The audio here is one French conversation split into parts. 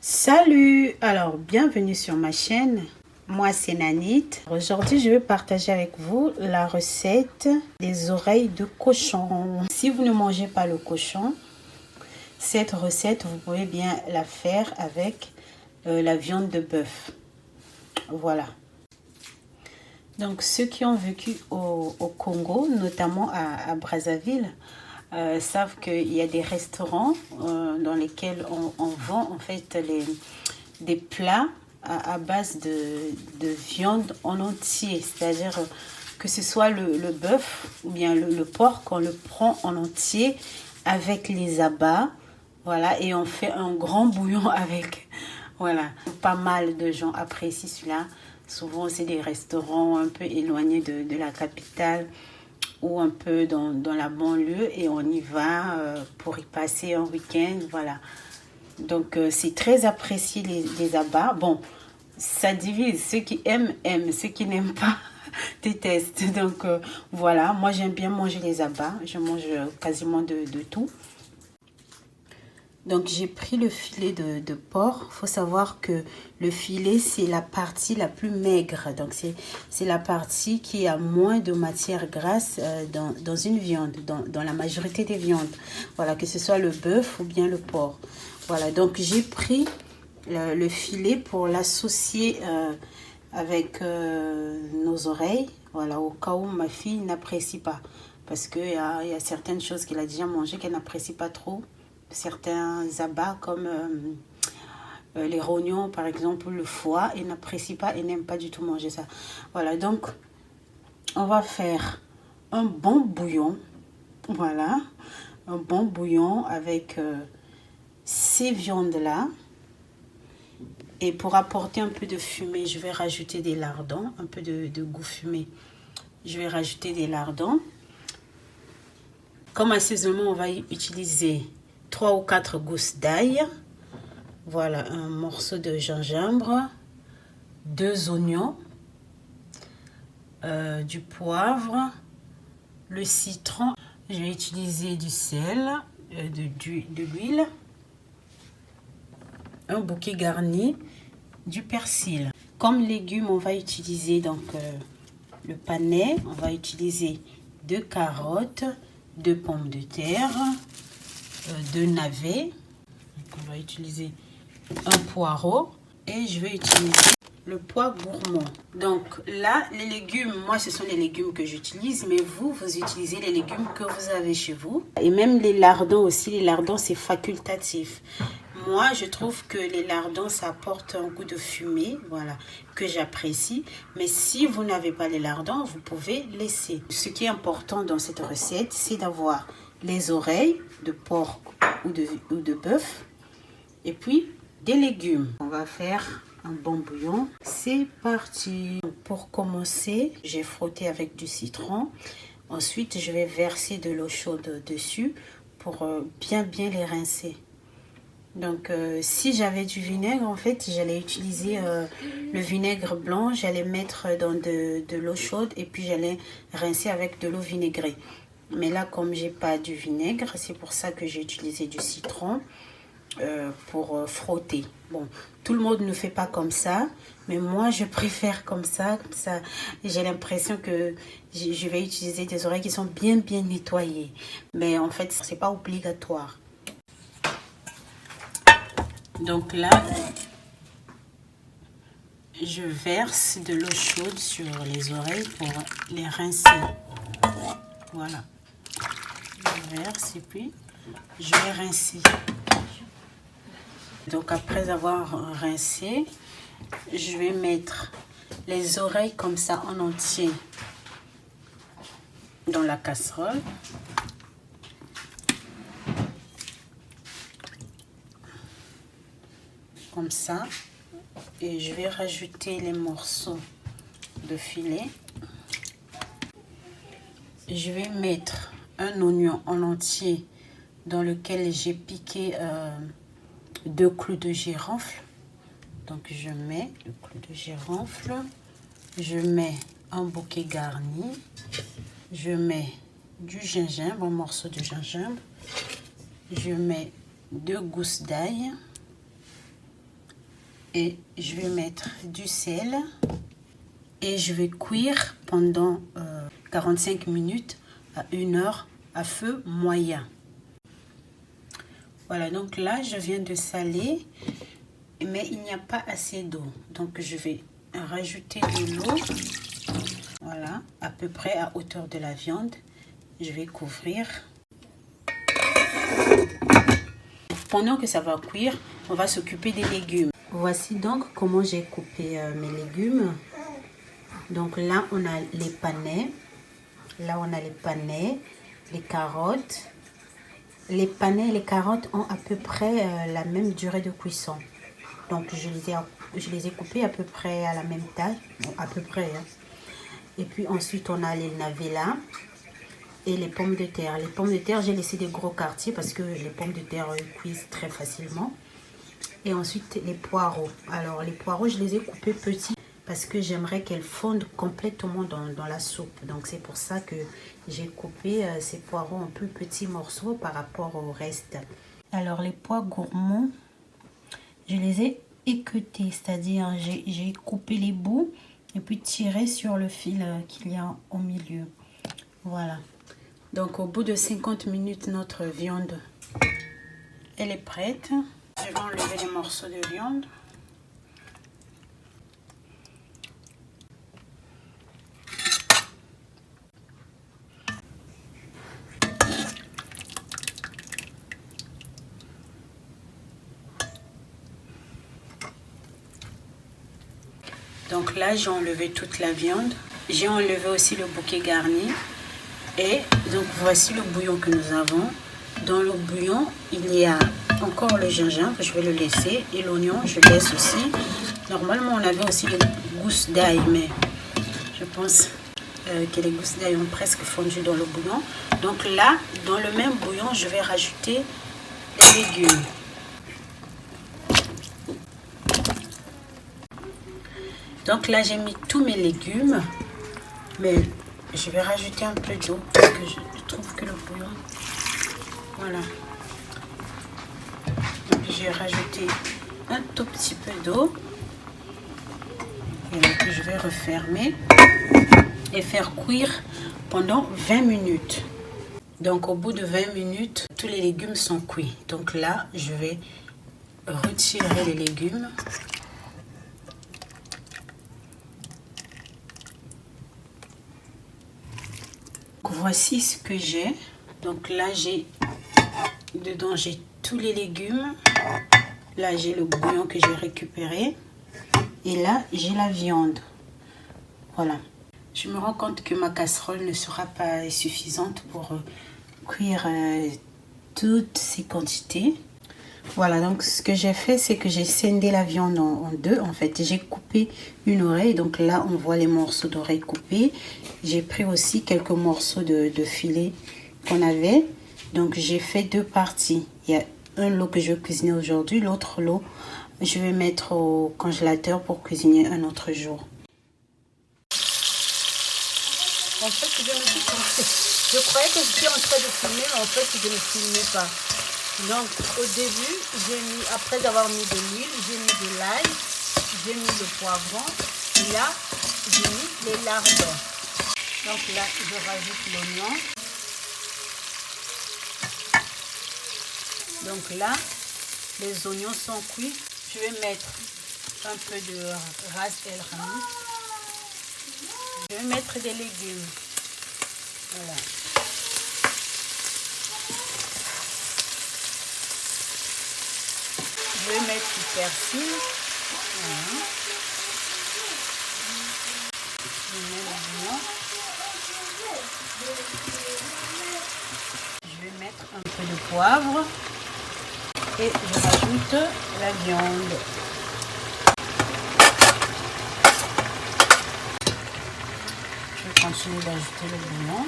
Salut, alors bienvenue sur ma chaîne. Moi c'est Nanit. Aujourd'hui je vais partager avec vous la recette des oreilles de cochon. Si vous ne mangez pas le cochon, cette recette vous pouvez bien la faire avec la viande de bœuf. Voilà. Donc ceux qui ont vécu au Congo, notamment à Brazzaville, savent qu'il y a des restaurants dans lesquels on vend en fait des plats à base de viande en entier, c'est-à-dire que ce soit le bœuf ou bien le porc, qu'on le prend en entier avec les abats, voilà, et on fait un grand bouillon avec. Voilà, pas mal de gens apprécient cela. Souvent c'est des restaurants un peu éloignés de la capitale ou un peu dans la banlieue, et on y va pour y passer un week-end, voilà. Donc c'est très apprécié les abats. Bon, ça divise, ceux qui aiment, ceux qui n'aiment pas détestent. Donc voilà, moi j'aime bien manger les abats, je mange quasiment de tout. Donc j'ai pris le filet de porc. Il faut savoir que le filet c'est la partie la plus maigre. Donc c'est la partie qui a moins de matière grasse dans une viande, dans la majorité des viandes. Voilà, que ce soit le bœuf ou bien le porc. Voilà, donc j'ai pris le filet pour l'associer avec nos oreilles. Voilà, au cas où ma fille n'apprécie pas. Parce qu'il y a certaines choses qu'elle a déjà mangées qu'elle n'apprécie pas trop. Certains abats comme les rognons par exemple, le foie, et n'apprécie pas et n'aime pas du tout manger ça. Voilà, donc on va faire un bon bouillon. Voilà, un bon bouillon avec ces viandes là. Et pour apporter un peu de fumée, je vais rajouter des lardons, un peu de goût fumé. Je vais rajouter des lardons. Comme assaisonnement, on va utiliser 3 ou 4 gousses d'ail. Voilà, un morceau de gingembre, 2 oignons, du poivre, le citron. Je vais utiliser du sel, de l'huile, un bouquet garni, du persil. Comme légumes, on va utiliser donc le panais. On va utiliser 2 carottes, 2 pommes de terre, 2 navets. Donc on va utiliser un poireau, et je vais utiliser le pois gourmand. Donc là, les légumes, moi ce sont les légumes que j'utilise, mais vous utilisez les légumes que vous avez chez vous. Et même les lardons aussi, les lardons c'est facultatif. Moi je trouve que les lardons ça apporte un goût de fumée, voilà, que j'apprécie. Mais si vous n'avez pas les lardons, vous pouvez laisser. Ce qui est important dans cette recette, c'est d'avoir les oreilles de porc ou de bœuf, et puis des légumes. On va faire un bon bouillon. C'est parti. Pour commencer, j'ai frotté avec du citron. Ensuite, je vais verser de l'eau chaude dessus pour bien les rincer. Donc, si j'avais du vinaigre, en fait, j'allais utiliser le vinaigre blanc. J'allais mettre dans de l'eau chaude et puis j'allais rincer avec de l'eau vinaigrée. Mais là, comme j'ai pas du vinaigre, c'est pour ça que j'ai utilisé du citron. Pour frotter. Bon, tout le monde ne fait pas comme ça, mais moi je préfère comme ça. J'ai l'impression que je vais utiliser des oreilles qui sont bien nettoyées, mais en fait c'est pas obligatoire. Donc là je verse de l'eau chaude sur les oreilles pour les rincer. Voilà, je verse et puis je vais rincer. Donc après avoir rincé, je vais mettre les oreilles comme ça en entier dans la casserole. Comme ça. Et je vais rajouter les morceaux de filet. Je vais mettre un oignon en entier dans lequel j'ai piqué 2 clous de girofle. Donc je mets le clou de girofle, je mets un bouquet garni, je mets du gingembre, un morceau de gingembre, je mets 2 gousses d'ail et je vais mettre du sel et je vais cuire pendant 45 minutes à 1 heure à feu moyen. Voilà, donc là je viens de saler, mais il n'y a pas assez d'eau, donc je vais rajouter de l'eau, voilà, à peu près à hauteur de la viande. Je vais couvrir. Pendant que ça va cuire, on va s'occuper des légumes. Voici donc comment j'ai coupé mes légumes. Donc là on a les panais, les carottes. Les panais et les carottes ont à peu près la même durée de cuisson. Donc je les ai coupés à peu près à la même taille, bon, à peu près. Hein. Et puis ensuite on a les navets là et les pommes de terre. Les pommes de terre, j'ai laissé des gros quartiers parce que les pommes de terre cuisent très facilement. Et ensuite les poireaux. Alors les poireaux, je les ai coupés petits parce que j'aimerais qu'elles fondent complètement dans la soupe. Donc c'est pour ça que j'ai coupé ces poireaux en plus petits morceaux par rapport au reste. Alors les pois gourmands, je les ai équeutés, c'est-à-dire j'ai coupé les bouts et puis tiré sur le fil qu'il y a au milieu. Voilà. Donc au bout de 50 minutes, notre viande, elle est prête. Je vais enlever les morceaux de viande. Donc là, j'ai enlevé toute la viande. J'ai enlevé aussi le bouquet garni. Et donc voici le bouillon que nous avons. Dans le bouillon, il y a encore le gingembre, je vais le laisser. Et l'oignon, je laisse aussi. Normalement, on avait aussi les gousses d'ail, mais je pense que les gousses d'ail ont presque fondu dans le bouillon. Donc là, dans le même bouillon, je vais rajouter les légumes. Donc là, j'ai mis tous mes légumes, mais je vais rajouter un peu d'eau parce que je trouve que le bouillon, voilà. Donc j'ai rajouté un tout petit peu d'eau et donc je vais refermer et faire cuire pendant 20 minutes. Donc au bout de 20 minutes, tous les légumes sont cuits. Donc là, je vais retirer les légumes. Voici ce que j'ai. Donc là, dedans j'ai tous les légumes. Là, j'ai le bouillon que j'ai récupéré. Et là, j'ai la viande. Voilà. Je me rends compte que ma casserole ne sera pas suffisante pour cuire toutes ces quantités. Voilà, donc ce que j'ai fait, c'est que j'ai scindé la viande en deux. En fait, j'ai coupé une oreille. Donc là, on voit les morceaux d'oreille coupés. J'ai pris aussi quelques morceaux de filet qu'on avait. Donc, j'ai fait 2 parties. Il y a un lot que je vais cuisiner aujourd'hui. L'autre lot, je vais mettre au congélateur pour cuisiner un autre jour. En fait, je me suis trompée. Je croyais que j'étais en train de filmer, mais en fait, je ne filmais pas. Donc, au début, après avoir mis de l'huile, j'ai mis de l'ail, j'ai mis le poivron. Et là, j'ai mis les lardons. Donc là, je rajoute l'oignon. Donc là, les oignons sont cuits. Je vais mettre un peu de ras el hanout. Je vais mettre des légumes. Voilà. Je vais mettre du persil. Voilà. Je mets l'oignon. Je vais mettre un peu de poivre. Et je rajoute la viande. Je vais continuer d'ajouter le bouillon.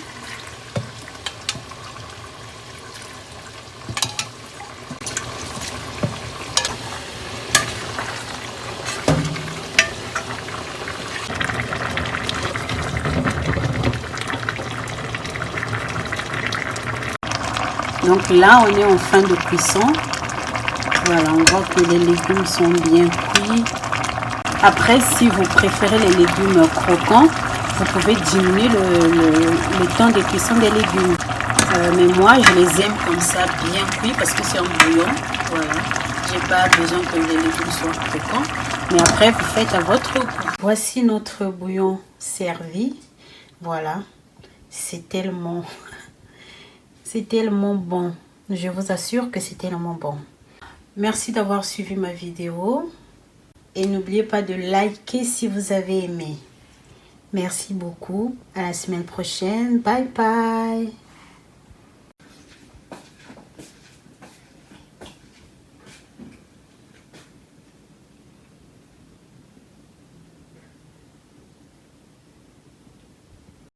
Donc là, on est en fin de cuisson. Voilà, on voit que les légumes sont bien cuits. Après, si vous préférez les légumes croquants, vous pouvez diminuer le temps de cuisson des légumes. Mais moi, je les aime comme ça, bien cuits, parce que c'est un bouillon. Voilà, j'ai pas besoin que les légumes soient croquants. Mais après, vous faites à votre goût. Voici notre bouillon servi. Voilà, c'est tellement bon. Je vous assure que c'est tellement bon. Merci d'avoir suivi ma vidéo. Et n'oubliez pas de liker si vous avez aimé. Merci beaucoup. À la semaine prochaine. Bye bye.